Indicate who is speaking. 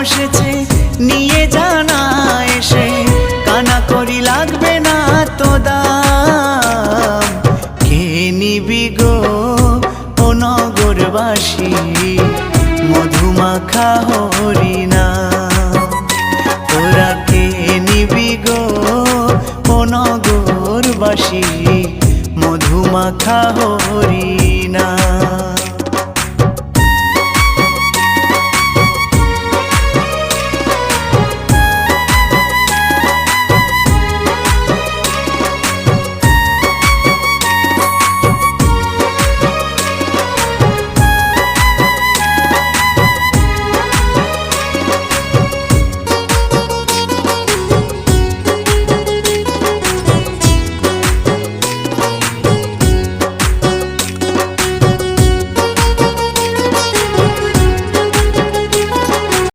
Speaker 1: বসেছে নিয়ে জানা এসে, কানা করি লাগবে না তো দাম। কে নিবি গো ও নগরবাসী মধুমাখা হরিনাম। তোরা কে নিবি গো ও নগরবাসী মধুমাখা হরিনাম।